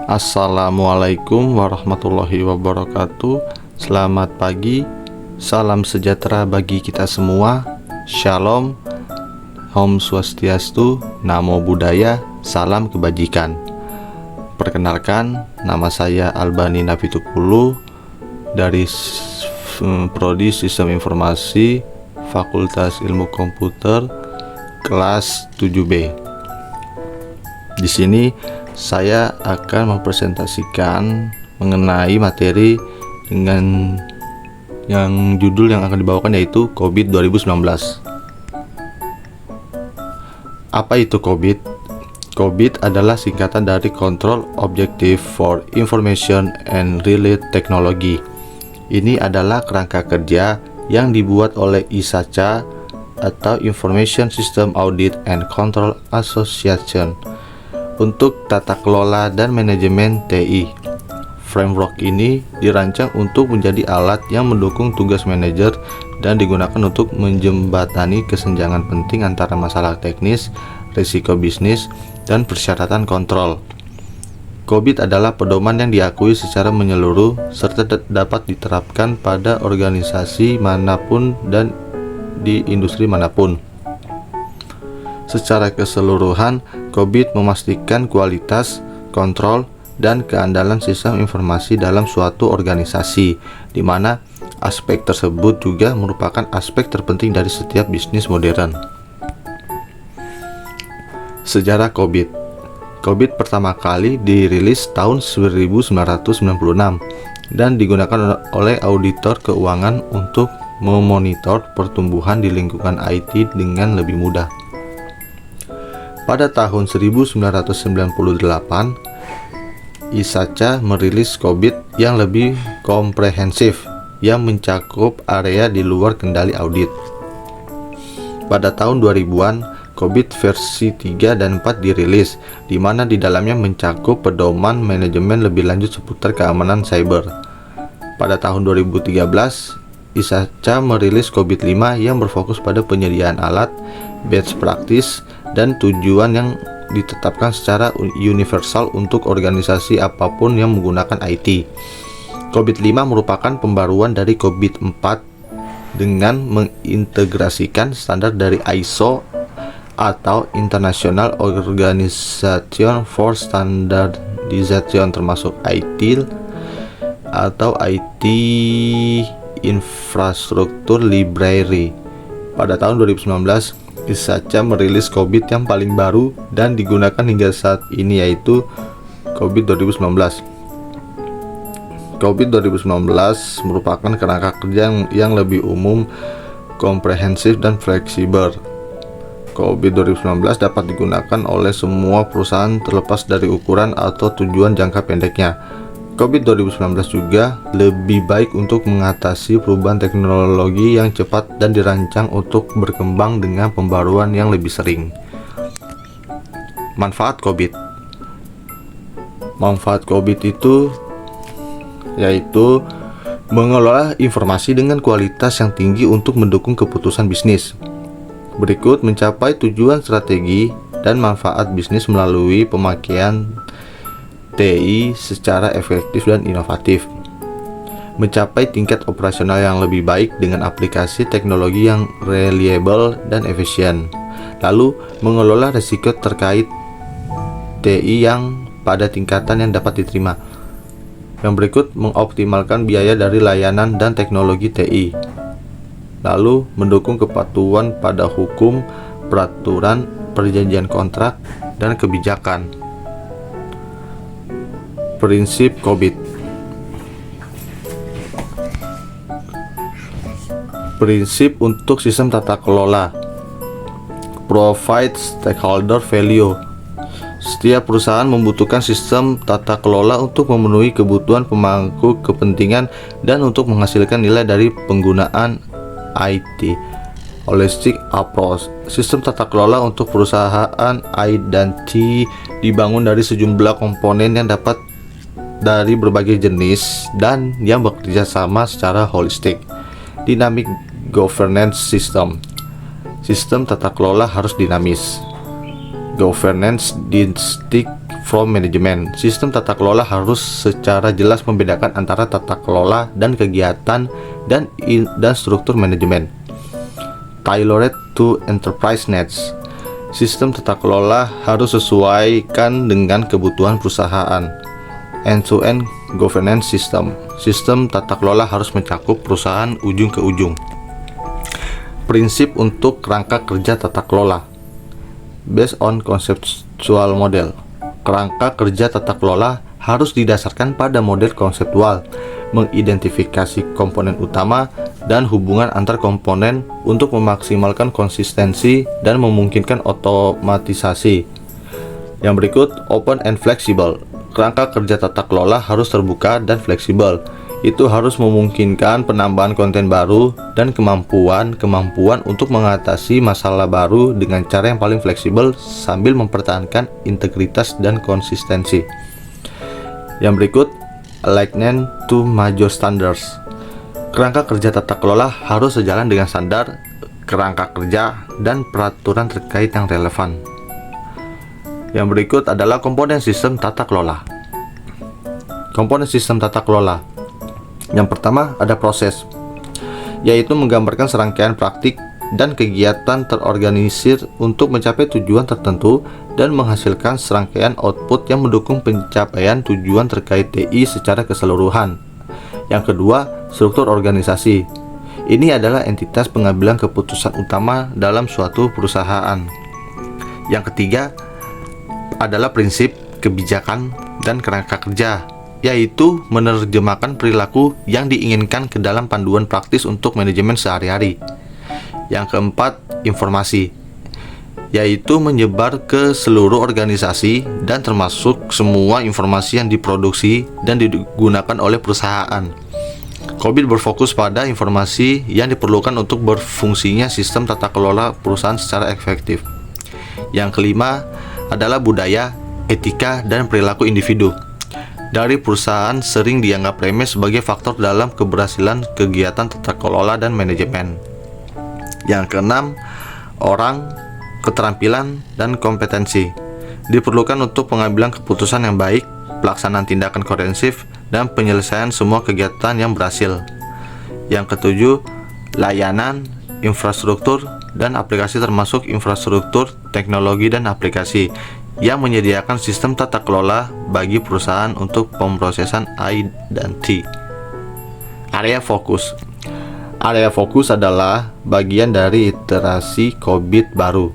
Assalamualaikum warahmatullahi wabarakatuh. Selamat pagi, salam sejahtera bagi kita semua. Shalom, Om Swastiastu, Namo Buddhaya, salam kebajikan. Perkenalkan, nama saya Albani Nafitukulu dari Prodi Sistem Informasi Fakultas Ilmu Komputer kelas 7B. Di sini saya akan mempresentasikan mengenai materi dengan yang judul yang akan dibawakan yaitu COVID 2019. Apa itu COVID? COVID adalah singkatan dari Control Objective for Information and Related Technology. Ini adalah kerangka kerja yang dibuat oleh ISACA atau Information System Audit and Control Association untuk tata kelola dan manajemen TI. Framework ini dirancang untuk menjadi alat yang mendukung tugas manajer dan digunakan untuk menjembatani kesenjangan penting antara masalah teknis, risiko bisnis, dan persyaratan kontrol. COVID adalah pedoman yang diakui secara menyeluruh serta dapat diterapkan pada organisasi manapun dan di industri manapun. Secara keseluruhan, COVID memastikan kualitas, kontrol, dan keandalan sistem informasi dalam suatu organisasi, di mana aspek tersebut juga merupakan aspek terpenting dari setiap bisnis modern. Sejarah COVID. COVID pertama kali dirilis tahun 1996 dan digunakan oleh auditor keuangan untuk memonitor pertumbuhan di lingkungan IT dengan lebih mudah. Pada tahun 1998, ISACA merilis COVID yang lebih komprehensif yang mencakup area di luar kendali audit. Pada tahun 2000-an, COVID versi 3 dan 4 dirilis, di mana di dalamnya mencakup pedoman manajemen lebih lanjut seputar keamanan cyber. Pada tahun 2013, ISACA merilis COVID 5 yang berfokus pada penyediaan alat, best practice, dan tujuan yang ditetapkan secara universal untuk organisasi apapun yang menggunakan IT. COVID 5 merupakan pembaruan dari COVID 4 dengan mengintegrasikan standar dari ISO atau International Organization for Standardization termasuk ITIL atau IT Infrastructure Library. Pada tahun 2019, ISACA merilis COVID yang paling baru dan digunakan hingga saat ini, yaitu COVID 2019. COVID 2019 merupakan kerangka kerja yang lebih umum, komprehensif, dan fleksibel. COVID 2019 dapat digunakan oleh semua perusahaan terlepas dari ukuran atau tujuan jangka pendeknya. COVID 2019 juga lebih baik untuk mengatasi perubahan teknologi yang cepat dan dirancang untuk berkembang dengan pembaruan yang lebih sering. Manfaat COVID. Manfaat COVID itu yaitu mengelola informasi dengan kualitas yang tinggi untuk mendukung keputusan bisnis. Berikut mencapai tujuan strategi dan manfaat bisnis melalui pemakaian TI secara efektif dan inovatif. Mencapai tingkat operasional yang lebih baik dengan aplikasi teknologi yang reliable dan efisien. Lalu, mengelola risiko terkait TI yang pada tingkatan yang dapat diterima. Yang berikut, mengoptimalkan biaya dari layanan dan teknologi TI. Lalu, mendukung kepatuhan pada hukum, peraturan, perjanjian kontrak, dan kebijakan. Prinsip COVID. Prinsip untuk sistem tata kelola. Provide stakeholder value. Setiap perusahaan membutuhkan sistem tata kelola untuk memenuhi kebutuhan pemangku kepentingan dan untuk menghasilkan nilai dari penggunaan IT. Holistic approach. Sistem tata kelola untuk perusahaan I dan T dibangun dari sejumlah komponen yang dapat dari berbagai jenis dan yang bekerja sama secara holistik. Dynamic governance system. Sistem tata kelola harus dinamis. Governance distinct from management. Sistem tata kelola harus secara jelas membedakan antara tata kelola dan kegiatan dan struktur manajemen. Tailored to enterprise needs. Sistem tata kelola harus sesuaikan dengan kebutuhan perusahaan. End-to-end governance system. Sistem tata kelola harus mencakup perusahaan ujung ke ujung. Prinsip untuk kerangka kerja tata kelola. Based on conceptual model. Kerangka kerja tata kelola harus didasarkan pada model konseptual, mengidentifikasi komponen utama dan hubungan antar komponen untuk memaksimalkan konsistensi dan memungkinkan otomatisasi. Yang berikut, open and flexible. Kerangka kerja tata kelola harus terbuka dan fleksibel. Itu harus memungkinkan penambahan konten baru dan kemampuan untuk mengatasi masalah baru dengan cara yang paling fleksibel sambil mempertahankan integritas dan konsistensi. Yang berikut, alignment to major standards. Kerangka kerja tata kelola harus sejalan dengan standar kerangka kerja dan peraturan terkait yang relevan. Yang berikut adalah komponen sistem tata kelola. Komponen sistem tata kelola. Yang pertama ada proses, yaitu menggambarkan serangkaian praktik dan kegiatan terorganisir untuk mencapai tujuan tertentu dan menghasilkan serangkaian output yang mendukung pencapaian tujuan terkait TI secara keseluruhan. Yang kedua, struktur organisasi. Ini adalah entitas pengambilan keputusan utama dalam suatu perusahaan. Yang ketiga adalah prinsip, kebijakan, dan kerangka kerja, yaitu menerjemahkan perilaku yang diinginkan ke dalam panduan praktis untuk manajemen sehari-hari. Yang keempat, informasi, yaitu menyebar ke seluruh organisasi dan termasuk semua informasi yang diproduksi dan digunakan oleh perusahaan. COBIT berfokus pada informasi yang diperlukan untuk berfungsinya sistem tata kelola perusahaan secara efektif. Yang kelima adalah budaya, etika, dan perilaku individu. Dari perusahaan sering dianggap remeh sebagai faktor dalam keberhasilan kegiatan tata kelola dan manajemen. Yang keenam, orang, keterampilan, dan kompetensi. Diperlukan untuk pengambilan keputusan yang baik, pelaksanaan tindakan kohesif, dan penyelesaian semua kegiatan yang berhasil. Yang ketujuh, layanan, infrastruktur, dan aplikasi termasuk infrastruktur, teknologi, dan aplikasi yang menyediakan sistem tata kelola bagi perusahaan untuk pemrosesan I dan T. Area fokus. Area fokus adalah bagian dari iterasi COBIT baru.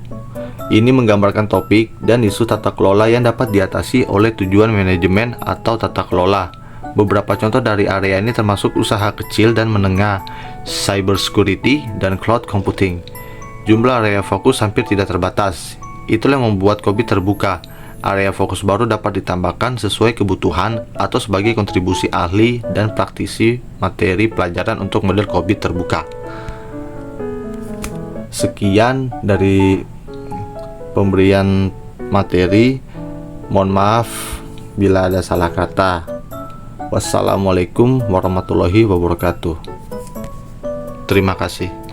Ini menggambarkan topik dan isu tata kelola yang dapat diatasi oleh tujuan manajemen atau tata kelola. Beberapa contoh dari area ini termasuk usaha kecil dan menengah, cybersecurity, dan cloud computing. Jumlah area fokus hampir tidak terbatas. Itulah yang membuat COBIT terbuka. Area fokus baru dapat ditambahkan sesuai kebutuhan atau sebagai kontribusi ahli dan praktisi materi pelajaran untuk model COBIT terbuka. Sekian dari pemberian materi. Mohon maaf bila ada salah kata. Wassalamualaikum warahmatullahi wabarakatuh. Terima kasih.